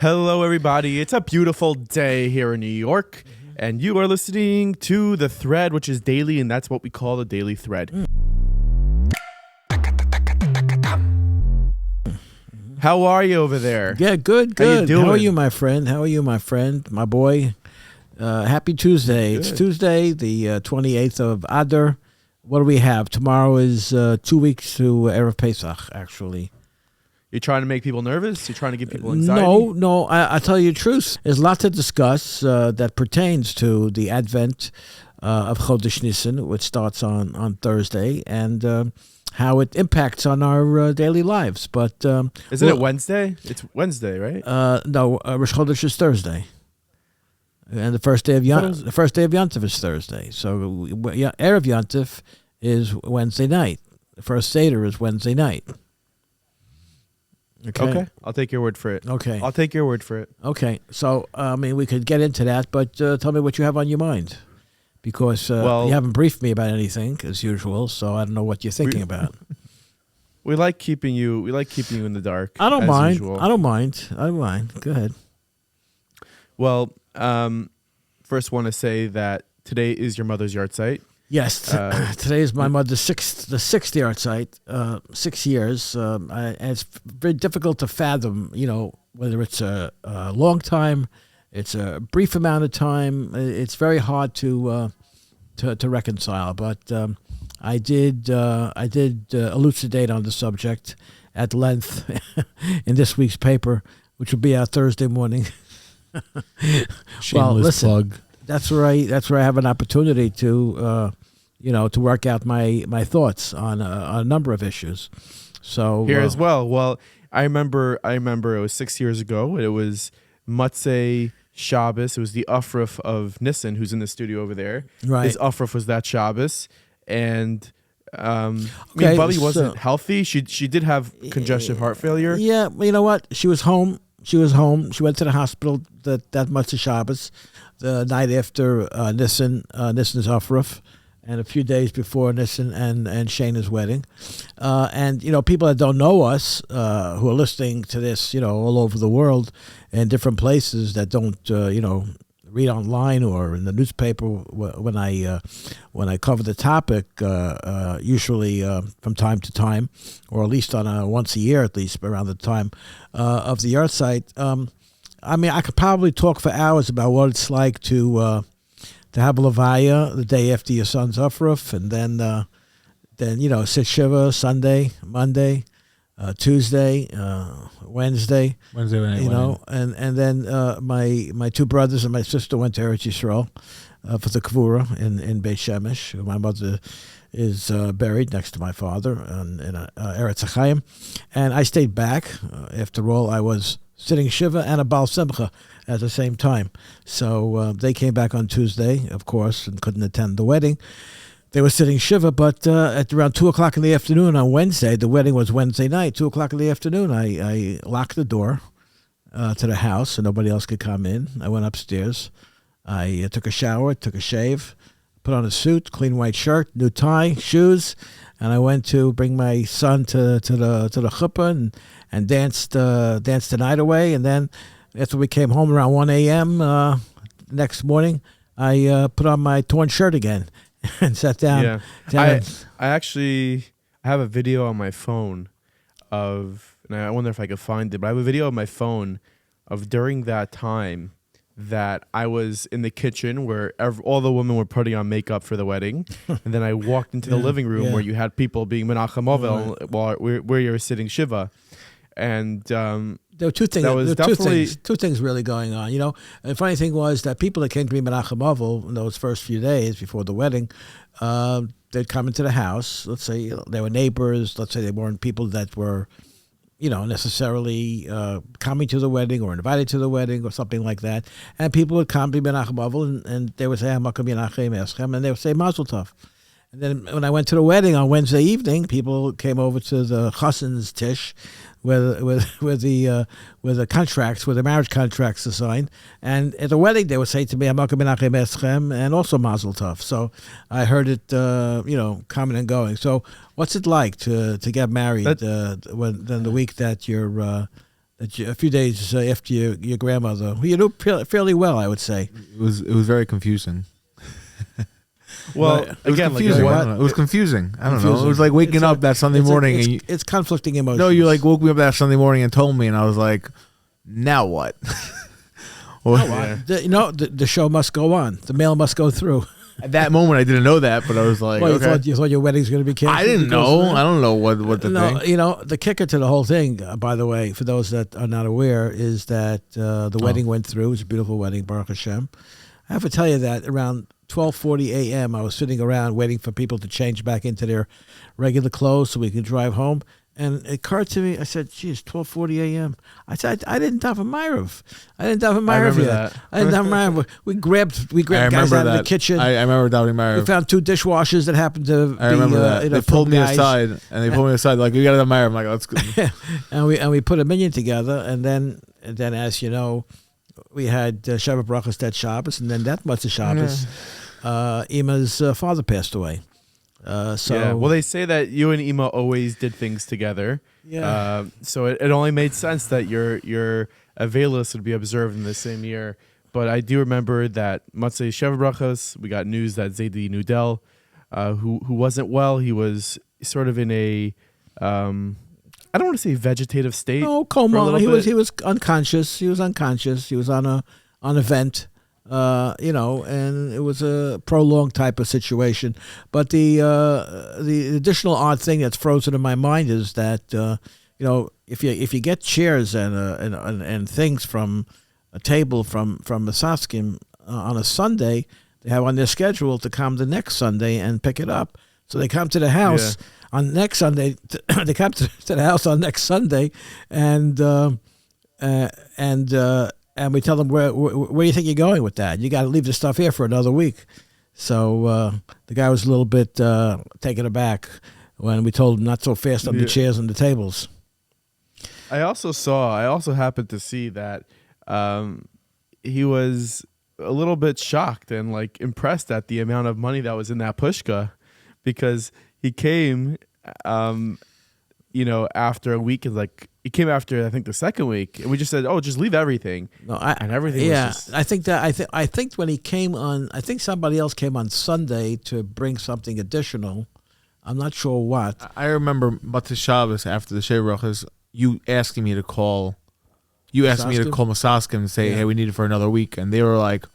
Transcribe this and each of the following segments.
Hello, everybody. It's a beautiful day here in New York, and you are listening to The Thread, which is daily, and that's what we call the Daily Thread. How are you over there? Yeah, good. How you doing? How are you, my friend? My boy. Happy Tuesday. Good. It's Tuesday, the 28th of Adar. What do we have? Tomorrow is 2 weeks to Erev Pesach, actually. You're trying to make people nervous? You're trying to give people anxiety? No. I tell you the truth. There's a lot to discuss that pertains to the advent of Chodesh Nisan, which starts on Thursday, and how it impacts on our daily lives. But Isn't it Wednesday? It's Wednesday, right? No, Rosh Chodesh is Thursday. And the first day of Yontif is Thursday. So Erev Yontif is Wednesday night. The first Seder is Wednesday night. Okay. I'll take your word for it. Okay. I'll take your word for it. Okay. So, we could get into that, but tell me what you have on your mind. Because you haven't briefed me about anything, as usual, so I don't know what you're thinking about. We like keeping you in the dark. I don't as mind. usual. I don't mind. Go ahead. Well, first want to say that today is your mother's Yartzheit. Yes, today is my mother's sixth Yartzheit, 6 years. And it's very difficult to fathom, whether it's a long time, it's a brief amount of time. It's very hard to reconcile. But I did elucidate on the subject at length in this week's paper, which will be out Thursday morning. Shameless plug. That's where I have an opportunity to work out my thoughts on a number of issues. So here as well. Well, I remember it was 6 years ago. It was Matzei Shabbos. It was the Ufruf of Nissen, who's in the studio over there. Right. His Ufruf was that Shabbos, and Bubby wasn't healthy. She did have congestive heart failure. Yeah, you know what? She was home. She went to the hospital that Matzei Shabbos, the night after Nissen's Ufruf, and a few days before Nissen and Shayna's wedding. And people that don't know us, who are listening to this, all over the world in different places that don't, read online or in the newspaper when I cover the topic, usually from time to time, or at least on once a year, at least around the time of the Yartzheit. I could probably talk for hours about what it's like to have a levaya the day after your son's Ufruf, and then sit shiva Sunday, Monday, Tuesday, Wednesday. And then my two brothers and my sister went to Eretz Yisrael for the Kvura in Beit Shemesh. My mother is buried next to my father in Eretz Chaim, and I stayed back. After all, I was sitting shiva and a Baal Simcha at the same time. So they came back on Tuesday, of course, and couldn't attend the wedding. They were sitting shiva, but at around 2 o'clock in the afternoon on Wednesday, the wedding was Wednesday night, 2 o'clock in the afternoon, I locked the door to the house so nobody else could come in. I went upstairs. I took a shower, took a shave, put on a suit, clean white shirt, new tie, shoes, and I went to bring my son to the chuppah and danced the night away. And then after we came home around 1 a.m. Next morning, I put on my torn shirt again and sat down. Yeah, I actually have a video on my phone of, and I wonder if I could find it, but I have a video on my phone of during that time that I was in the kitchen where all the women were putting on makeup for the wedding, and then I walked into the living room where you had people being Menachem Ovel while where you were sitting shiva, and there were two things. Two things really going on. The funny thing was that people that came to be Menachem Ovel in those first few days before the wedding, they'd come into the house. Let's say they were neighbors. Let's say they weren't people that were, necessarily coming to the wedding or invited to the wedding or something like that. And people would come to be Menachem Ovel and they would say Hamakam Menachem Eschem, and they would say Mazel Tov. And then when I went to the wedding on Wednesday evening, people came over to the Chassan's Tish, where the contracts, where the marriage contracts are signed. And at the wedding, they would say to me, "Hamakam Menachem Eschem," and also Mazel Tov. So I heard it, coming and going. So what's it like to get married when the week that your A few days after your grandmother, who you knew fairly well, I would say. It was very confusing. Well, It It was again, confusing. like I don't know. It was confusing. I don't know. Confusing. It was like waking It's up that Sunday morning and you, it's conflicting emotions. no, you like woke me up that Sunday morning and told me, and I was like, now what? Well, Yeah. The show must go on. The mail must go through. at that moment, I didn't know that, but I was like, Well, okay. you thought your wedding's going to be canceled? I didn't because know. of that? I don't know what the No, thing. the kicker to the whole thing, by the way, for those that are not aware, is that the wedding went through. It was a beautiful wedding, Baruch Hashem. I have to tell you that around 12:40 a.m., I was sitting around waiting for people to change back into their regular clothes so we could drive home. And it occurred to me, I said, geez, 12:40 a.m. I said, I didn't daven Ma'ariv. I didn't daven Ma'ariv remember yet. that. I didn't daven Ma'ariv. We grabbed I guys remember out that. of the kitchen. I remember doubting We Mary. found 2 dishwashers that happened to I be, remember that. They pulled me guys. aside, and they pulled me aside like, you got to have Mary. I'm like, let's go. and we put a minion together, and then as you know, we had Shabbat Brachos that Shabbos, and then that Motzei Shabbos, Ima's father passed away. So Yeah. Well, they say that you and Ema always did things together. Yeah. So it only made sense that your Avelis would be observed in the same year. But I do remember that Motzei Sheva Brachos, we got news that Zaidi Nudel, who wasn't well, he was sort of in a I don't want to say vegetative state. no for a coma. little He bit. was unconscious. He was unconscious. He was on a vent. And it was a prolonged type of situation. But the additional odd thing that's frozen in my mind is that if you get chairs and things from a table from Masaskim on a Sunday, they have on their schedule to come the next Sunday and pick it up. So they come to the house on next Sunday. They come to the house on next Sunday, and we tell them where do you think you're going with that? You got to leave the stuff here for another week. So the guy was a little bit taken aback when we told him not so fast on the chairs and the tables. I also happened to see that he was a little bit shocked and like impressed at the amount of money that was in that pushka, because he came, after a week, and like he came after I think the second week, and we just said, "Oh, just leave everything." No, and everything. Yeah, was just, I think when he came on, I think somebody else came on Sunday to bring something additional. I'm not sure what. I remember Motzei Shabbos after the Sheva Brachos, you asking me to call. You asked me to call Masaskim and say, "Hey, we need it for another week," and they were like,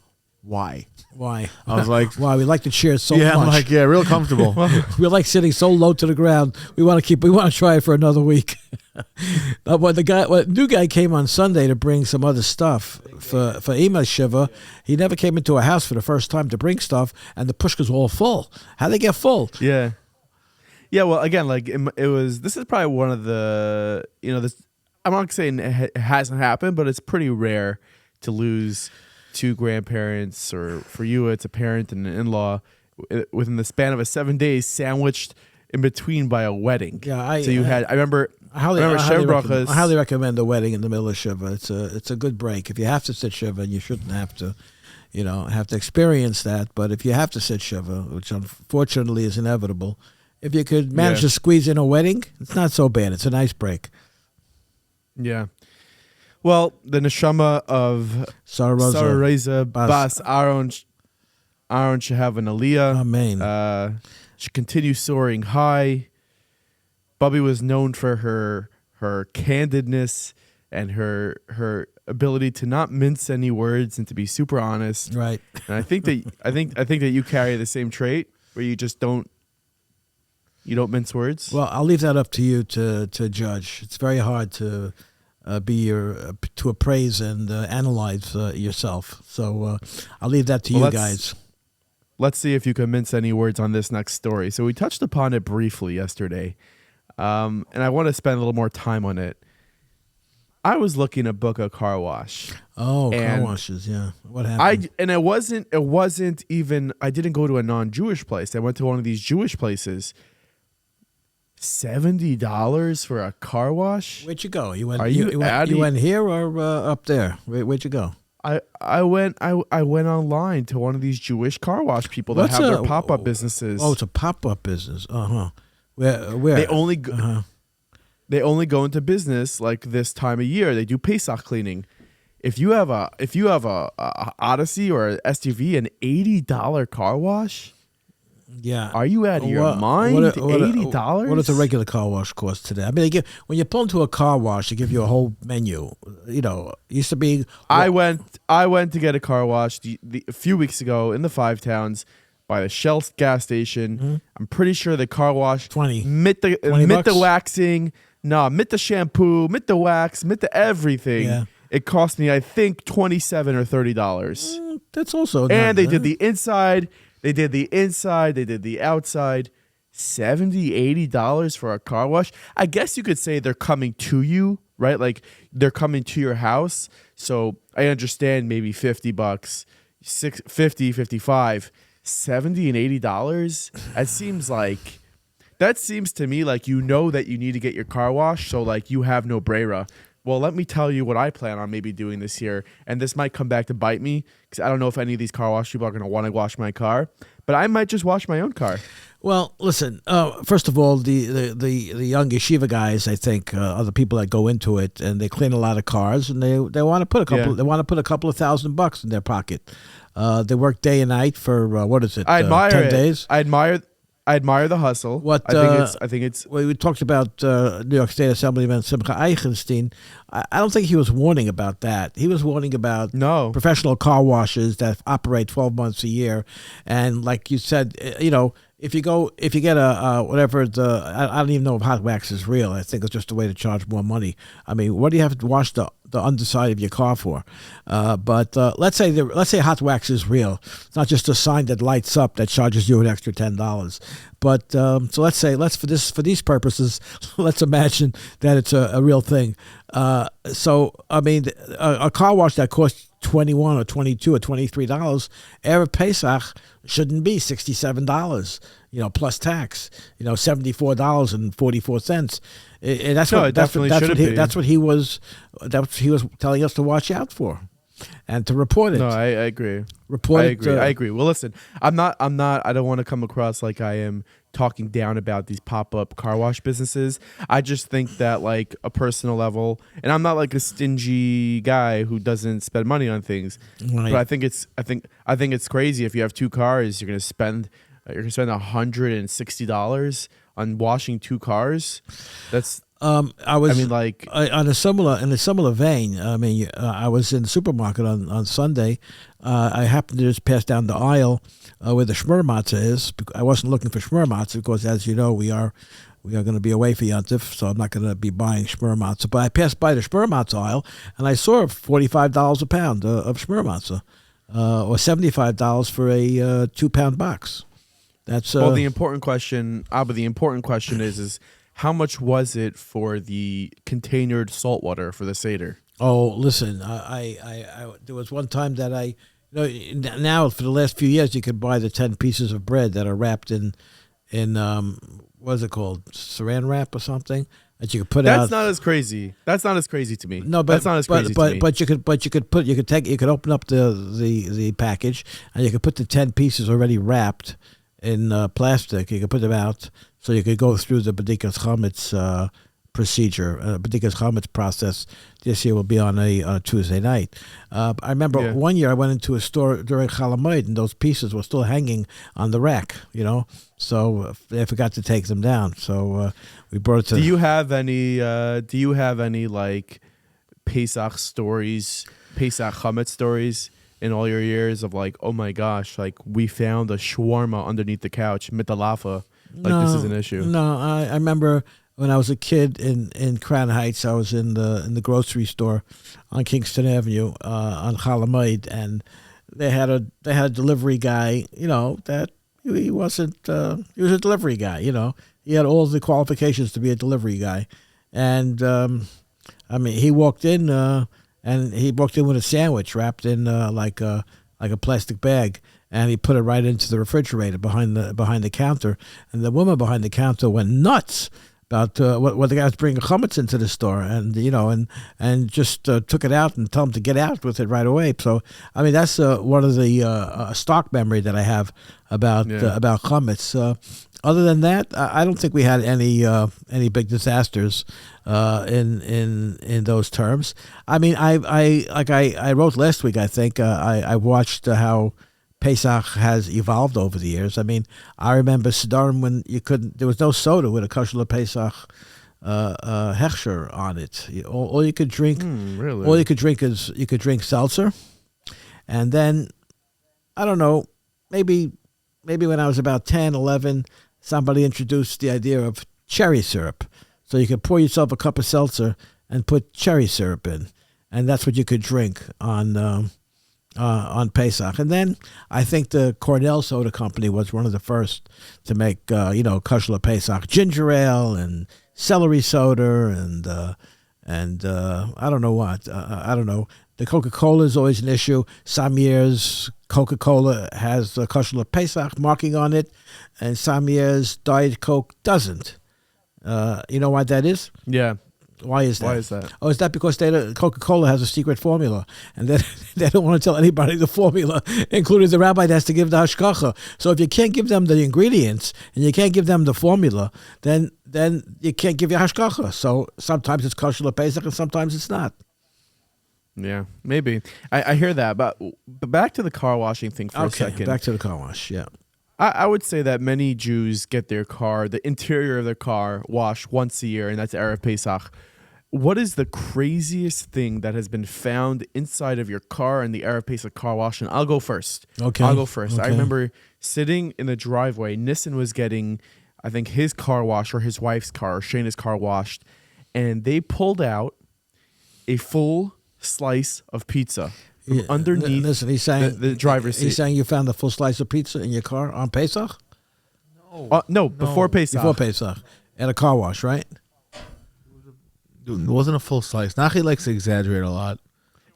"Why?" Why? I was like, Why? We like the chairs so "Yeah, much. I'm like, yeah, real comfortable." We like sitting so low to the ground. We want to try it for another week. When the new guy came on Sunday to bring some other stuff for Ema Shiva, he never came into a house for the first time to bring stuff, and the pushkas were all full. How'd they get full? Yeah. Well, again, like it was. This is probably one of the this. I'm not saying it hasn't happened, but it's pretty rare to lose 2 grandparents, or for you, it's a parent and an in-law within the span of a 7 days, sandwiched in between by a wedding. Yeah, I remember Sheva Brachos. I highly recommend a wedding in the middle of Shiva. It's a good break. If you have to sit Shiva, and you shouldn't have to, have to experience that. But if you have to sit Shiva, which unfortunately is inevitable, if you could manage to squeeze in a wedding, it's not so bad. It's a nice break. Yeah. Well, the neshama of Sarah Roiza Bas Aaron should have an aliyah. Amen. Should continue soaring high. Bubby was known for her candidness and her ability to not mince any words and to be super honest. Right. And I think that you carry the same trait where you just don't mince words. Well, I'll leave that up to you to judge. It's very hard to to appraise and analyze yourself. So I'll leave that to you guys. Let's see if you can mince any words on this next story. So we touched upon it briefly yesterday, and I want to spend a little more time on it. I was looking to book a car wash. Oh, car washes, yeah. What happened? It wasn't even. I didn't go to a non-Jewish place. I went to one of these Jewish places. $70 for a car wash? Where'd you go? You went here or up there? Where'd you go? I went online to one of these Jewish car wash people that have their pop-up businesses. Oh, it's a pop-up business. Uh-huh. Where? They only go, they only go into business like this time of year. They do Pesach cleaning. If you have a Odyssey or a SUV, an $80 car wash. Yeah. Are you out of your mind? $80? What does a regular car wash cost today? I mean, when you pull into a car wash, they give you a whole menu. You know, it used to be. I went to get a car wash a few weeks ago in the Five Towns by the Shell gas station. Mm-hmm. I'm pretty sure the car wash 20 mit the waxing, mit the shampoo, mit the wax, mit the everything. Yeah. It cost me, I think, $27 or $30. That's also. And they did the inside. They did the inside. They did the outside. $70, $80 for a car wash. I guess you could say they're coming to you, right? Like they're coming to your house. So I understand maybe $50, $50, $55, $70 and $80. That seems to me like you know that you need to get your car washed. So like you have no brera. Well, let me tell you what I plan on maybe doing this year, and this might come back to bite me because I don't know if any of these car wash people are going to want to wash my car, but I might just wash my own car. Well, listen. First of all, the young yeshiva guys, I think, are the people that go into it and they clean a lot of cars, and they want to put a couple. Yeah. They want to put a couple of $1,000 in their pocket. They work day and night for what is it? I admire 10 it. days. I admire the hustle. I think it's. Well, we talked about New York State Assemblyman Simcha Eichenstein. I don't think he was warning about that. He was warning about professional car washes that operate 12 months a year, and like you said, you know, if you get a whatever I don't even know if hot wax is real. I think it's just a way to charge more money. I mean, what do you have to wash the underside of your car for? But let's say hot wax is real. It's not just a sign that lights up that charges you an extra $10. But so for these purposes, let's imagine that it's a real thing. So I mean, a car wash that costs $21 or $22 or $23 Erev Pesach shouldn't be $67. You know, plus tax. You know, $74.44. And that's what he was telling us to watch out for, and to report it. No, I agree. Report it. I agree. Well, listen, I don't want to come across like I am talking down about these pop-up car wash businesses. I just think that like a personal level, and I'm not like a stingy guy who doesn't spend money on things, Right. but I think it's crazy if you have two cars, you're gonna spend $160 on washing two cars. That's in a similar vein. I mean, I was in the supermarket on Sunday. I happened to just pass down the aisle where the shmur matzah is. I wasn't looking for shmur matzah because, as you know, we are going to be away for Yontif, so I'm not going to be buying shmur matzah. But I passed by the shmur matzah aisle and I saw $45 a pound of shmur matzah, or $75 for a 2-pound box. That's well. The important question, Abba. The important question is how much was it for the containered salt water for the Seder? Oh, listen, I there was one time that now for the last few years you could buy the 10 pieces of bread that are wrapped in what is it called, saran wrap or something that you could put out. That's not as crazy. That's not as crazy to me. No, but that's not as crazy to me. But you could open up the package and you could put the 10 pieces already wrapped in plastic. You could put them out so you could go through the B'dikas Chametz procedure, B'dikas Chametz process. This year will be on a Tuesday night. I remember one year I went into a store during Chol Hamoed and those pieces were still hanging on the rack, you know, so they forgot to take them down. So we brought it to... Do you have any like Pesach stories, Pesach Chametz stories in all your years of like, oh my gosh, like we found a shawarma underneath the couch, mitalafa, like this is an issue? No, I remember when I was a kid in Crown Heights, I was in the grocery store on Kingston Avenue on Chol Hamoed, and they had a delivery guy, you know, that he wasn't he was a delivery guy, you know. He had all the qualifications to be a delivery guy. And I mean, he walked in with a sandwich wrapped in like a plastic bag, and he put it right into the refrigerator behind the counter. And the woman behind the counter went nuts about what the guy was bringing chametz into the store, and you know, and just took it out and told him to get out with it right away. So I mean, that's one of the stock memory that I have about chametz. Other than that, I don't think we had any big disasters in those terms. I mean, I wrote last week. I think I watched how Pesach has evolved over the years. I mean, I remember Sidorim when there was no soda with a kosher Pesach hechsher on it. All you could drink, Really? all you could drink is you could drink seltzer, and then I don't know, maybe when I was about 10, 11, somebody introduced the idea of cherry syrup. So you could pour yourself a cup of seltzer and put cherry syrup in, and that's what you could drink on Pesach. And then I think the Cornell Soda Company was one of the first to make kosher Pesach ginger ale and celery soda and I don't know what. I don't know. The Coca-Cola is always an issue. Some years Coca-Cola has the kosher Pesach marking on it, and some years Diet Coke doesn't. You know why that is? Yeah. Why is that? Why is that? Oh, is that because Coca-Cola has a secret formula, and they don't want to tell anybody the formula, including the rabbi that has to give the hashkacha. So if you can't give them the ingredients and you can't give them the formula, then you can't give your hashkacha. So sometimes it's kosher Pesach and sometimes it's not. Yeah, maybe. I hear that, but back to the car washing thing for a second. Back to the car wash, yeah. I would say that many Jews get the interior of their car, washed once a year, and that's Erev Pesach. What is the craziest thing that has been found inside of your car in the Erev Pesach car wash? And I'll go first. Okay. I'll go first. Okay. I remember sitting in the driveway. Nissen was getting, I think, his car washed or his wife's car or Shayna's car washed, and they pulled out a full slice of pizza from underneath Listen, he's saying, the driver's seat. He's saying you found a full slice of pizza in your car on Pesach? No, before Pesach. Before Pesach. At a car wash, right? Dude, it wasn't a full slice. Nachi likes to exaggerate a lot.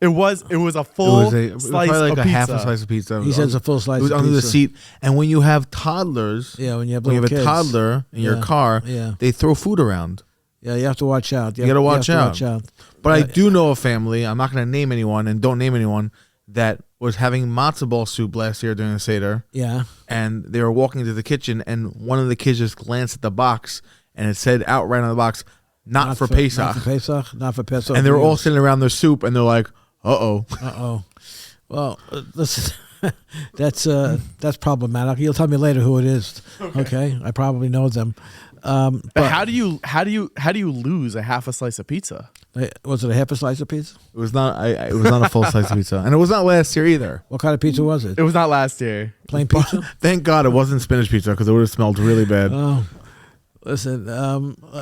It was a full It was slice probably of like a pizza. half a slice of pizza. He says a full slice It was of under the pizza. seat. And when you have toddlers, Yeah, when you have a little kids. toddler in your Yeah, car, yeah. they throw food around. Yeah, you have to watch out. You gotta watch have to out. watch out. But I do know a family, I'm not going to name anyone, and don't name anyone, that was having matzo ball soup last year during the Seder. Yeah. And they were walking into the kitchen, and one of the kids just glanced at the box, and it said out right on the box, not for Pesach. Not for Pesach. Not for Pesach. And they were all sitting around their soup, and they're like, uh-oh. Uh-oh. Well, listen, that's problematic. You'll tell me later who it is. Okay? I probably know them. But how do you lose a half a slice of pizza? Was it a half a slice of pizza? It was not. It was not a full slice of pizza, and it was not last year either. What kind of pizza was it? It was not last year. Plain pizza? Thank God it wasn't spinach pizza because it would have smelled really bad. Oh, listen.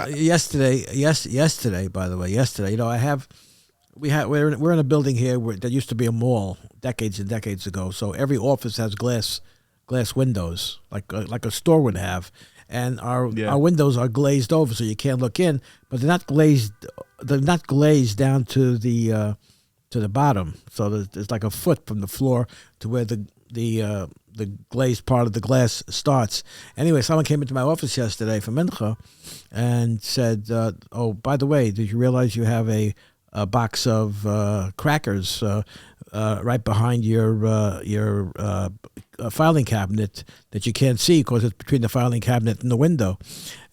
Yesterday. By the way, yesterday. We're in a building here that used to be a mall decades and decades ago. So every office has glass windows, like a store would have. And our windows are glazed over, so you can't look in. But they're not glazed. They're not glazed down to the bottom. So there's like a foot from the floor to where the glazed part of the glass starts. Anyway, someone came into my office yesterday from Mincha and said, "Oh, by the way, did you realize you have a box of crackers right behind your filing cabinet that you can't see because it's between the filing cabinet and the window."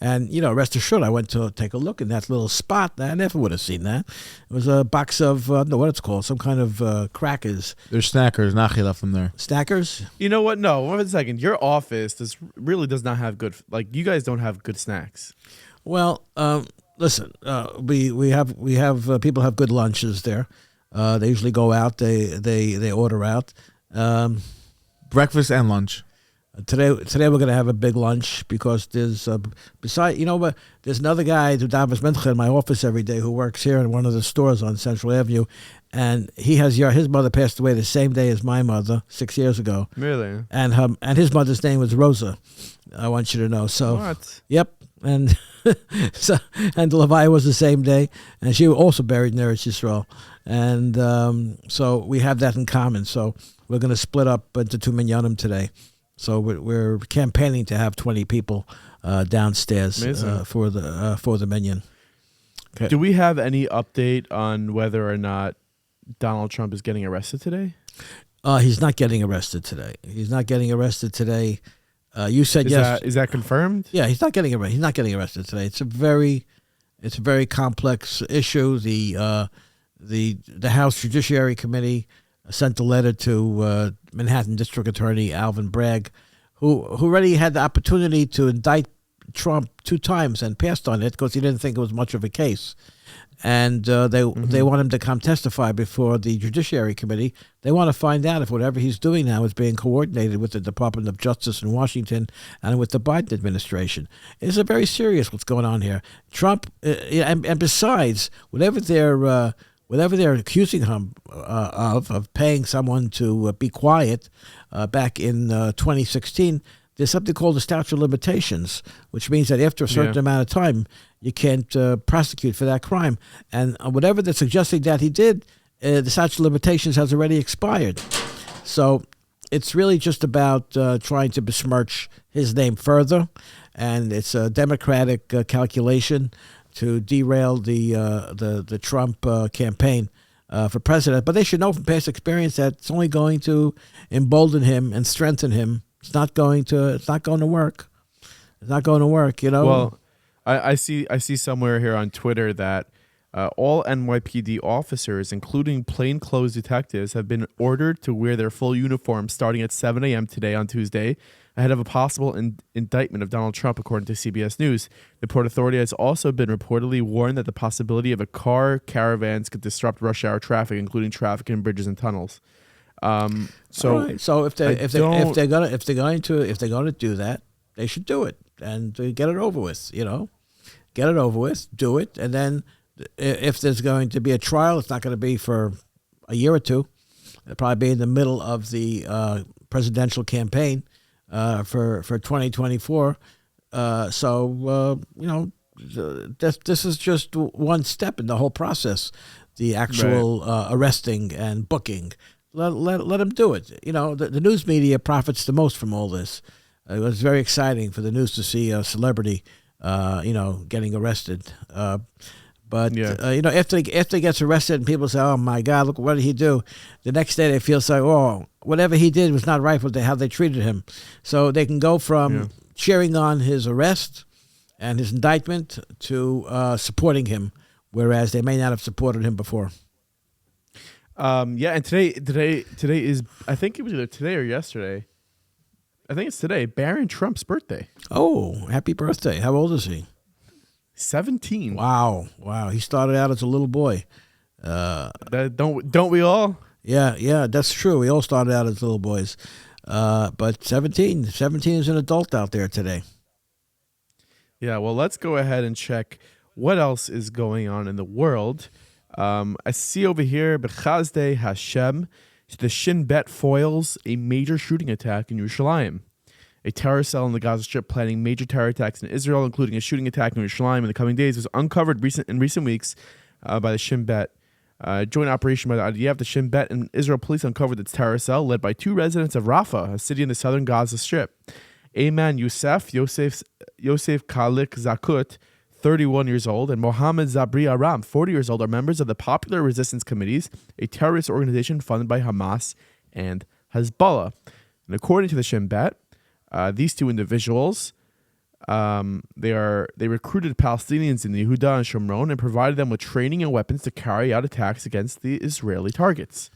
And, rest assured, I went to take a look in that little spot. I never would have seen that. It was a box of, what it's called, some kind of crackers. They're snackers. Nachi left them there. Snackers? You know what? No, wait a second. Your office really does not have good, you guys don't have good snacks. Well, listen, we have people have good lunches there. They usually go out. They order out. Breakfast and lunch. Today we're gonna have a big lunch because there's but there's another guy who davens mincha in my office every day who works here in one of the stores on Central Avenue, and his mother passed away the same day as my mother 6 years ago. Really? And his mother's name was Roiza. I want you to know. So What? Yep. And and Levi was the same day, and she was also buried in Eretz Yisrael. And so we have that in common. So we're going to split up into two minyanim today. So we're campaigning to have 20 people downstairs for the minyan. Okay. Do we have any update on whether or not Donald Trump is getting arrested today? He's not getting arrested today. He's not getting arrested today. You said yes. Is that confirmed? Yeah, he's not getting arrested. He's not getting arrested today. It's a very complex issue. The House Judiciary Committee sent a letter to Manhattan District Attorney Alvin Bragg, who already had the opportunity to indict Trump 2 times and passed on it because he didn't think it was much of a case. And they want him to come testify before the Judiciary Committee. They want to find out if whatever he's doing now is being coordinated with the Department of Justice in Washington and with the Biden administration. It's a very serious what's going on here. Trump, and besides, whatever they're accusing him of paying someone to be quiet back in 2016, there's something called the statute of limitations, which means that after a certain amount of time, you can't prosecute for that crime. And whatever they're suggesting that he did, the statute of limitations has already expired. So it's really just about trying to besmirch his name further, and it's a Democratic calculation to derail the Trump campaign for president. But they should know from past experience that it's only going to embolden him and strengthen him. It's not going to work. It's not going to work, you know. Well, I see somewhere here on Twitter that all NYPD officers, including plainclothes detectives, have been ordered to wear their full uniforms starting at 7 a.m. today on Tuesday, ahead of a possible indictment of Donald Trump, according to CBS News. The Port Authority has also been reportedly warned that the possibility of a car caravans could disrupt rush hour traffic, including traffic in bridges and tunnels. So if they're going to do that, they should do it and get it over with. You know, get it over with, do it, and then if there's going to be a trial, it's not going to be for a year or two. It'll probably be in the middle of the presidential campaign for 2024. This is just one step in the whole process, the actual arresting and booking. Let them do it. You know, the news media profits the most from all this. It was very exciting for the news to see a celebrity, getting arrested. After he gets arrested and people say, "Oh my God, look what did he do?" The next day they feel like, "Oh, whatever he did was not right with how they treated him." So they can go from cheering on his arrest and his indictment to supporting him, whereas they may not have supported him before. And today is, I think it was either today or yesterday. I think it's today, Barron Trump's birthday. Oh, happy birthday. How old is he? 17. Wow. He started out as a little boy. Don't we all? Yeah, that's true. We all started out as little boys. But 17 is an adult out there today. Yeah, well, let's go ahead and check what else is going on in the world. I see over here, B'chazdei Hashem, the Shin Bet foils a major shooting attack in Yerushalayim. A terror cell in the Gaza Strip planning major terror attacks in Israel, including a shooting attack in Yerushalayim in the coming days, was uncovered in recent weeks by the Shin Bet. Joint operation by the IDF, the Shin Bet and Israel police uncovered its terror cell, led by 2 residents of Rafah, a city in the southern Gaza Strip. Ayman Yosef Kalik Zakut, 31 years old, and Mohammed Zabri Aram, 40 years old, are members of the Popular Resistance Committees, a terrorist organization funded by Hamas and Hezbollah. And according to the Shin Bet, these 2 individuals, they recruited Palestinians in the Yehuda and Shomron and provided them with training and weapons to carry out attacks against the Israeli targets.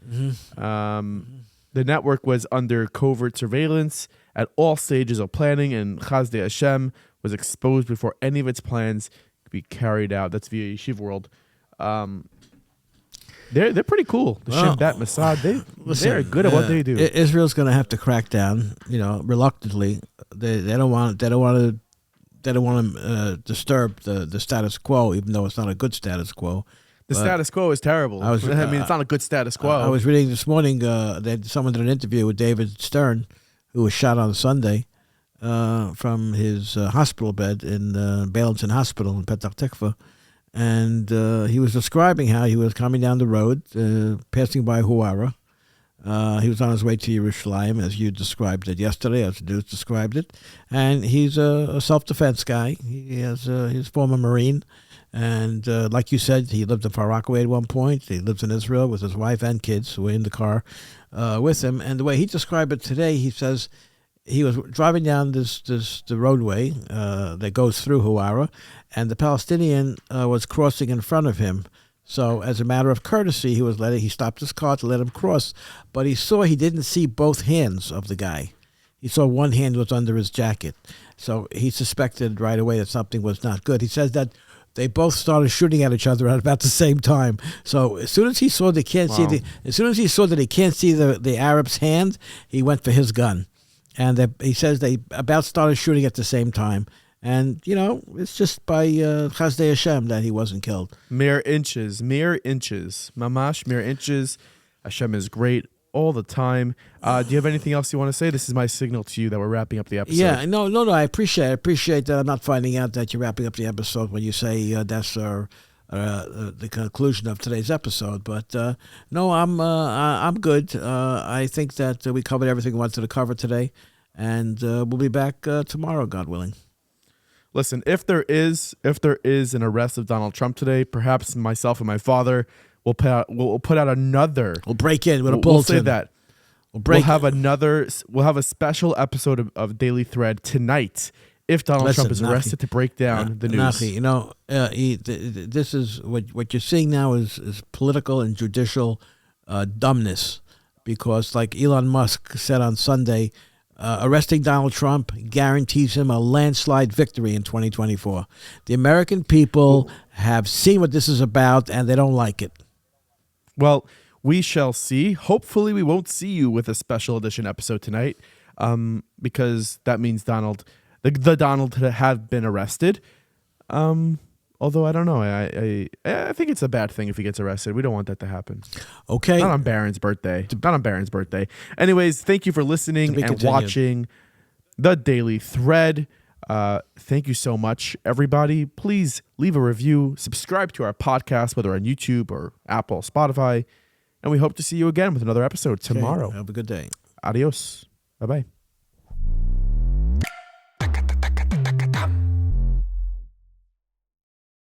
Mm-hmm. The network was under covert surveillance at all stages of planning, and Chazdei Hashem was exposed before any of its plans could be carried out. That's via Yeshiva World. They're pretty cool. The Shin Bet, Mossad, they're good at what they do. Israel's going to have to crack down, reluctantly. They don't want to disturb the status quo, even though it's not a good status quo. The status quo is terrible. It's not a good status quo. I was reading this morning that someone did an interview with David Stern, who was shot on Sunday from his hospital bed in Beilinson Hospital in Petach Tikva. And he was describing how he was coming down the road, passing by Huara. He was on his way to Yerushalayim, as you described it yesterday, as the news described it. And he's a self-defense guy. He's a former Marine. And like you said, he lived in Far Rockaway at one point. He lives in Israel with his wife and kids who were in the car with him. And the way he described it today, he says he was driving down the roadway that goes through Huwara, and the Palestinian was crossing in front of him. So as a matter of courtesy, he stopped his car to let him cross, but he didn't see both hands of the guy. He saw one hand was under his jacket. So he suspected right away that something was not good. He says that they both started shooting at each other at about the same time. So as soon as he saw that he can't see the Arab's hand, he went for his gun. And he says they about started shooting at the same time. And, it's just by Chazdei Hashem that he wasn't killed. Mere inches. Mamash, mere inches. Hashem is great all the time. Do you have anything else you want to say? This is my signal to you that we're wrapping up the episode. Yeah, no, I appreciate that I'm not finding out that you're wrapping up the episode when you say that's the conclusion of today's episode. But no, I'm good. I think that we covered everything we wanted to cover today, and we'll be back tomorrow, God willing. Listen, if there is an arrest of Donald Trump today, perhaps myself and my father will put out another. We'll break in with a bulletin. We'll say that. We'll have a special episode of Daily Thread tonight if Donald Trump is arrested to break down the news. This is what you're seeing now is political and judicial dumbness, because like Elon Musk said on Sunday, arresting Donald Trump guarantees him a landslide victory in 2024. The American people have seen what this is about, and they don't like it. Well, we shall see. Hopefully, we won't see you with a special edition episode tonight, because that means Donald had been arrested. Although I don't know, I think it's a bad thing if he gets arrested. We don't want that to happen. Okay. Not on Barron's birthday. Anyways, thank you for listening and watching the Daily Thread. Thank you so much, everybody. Please leave a review, subscribe to our podcast, whether on YouTube or Apple, Spotify, and we hope to see you again with another episode tomorrow. Have a good day. Adios. Bye-bye.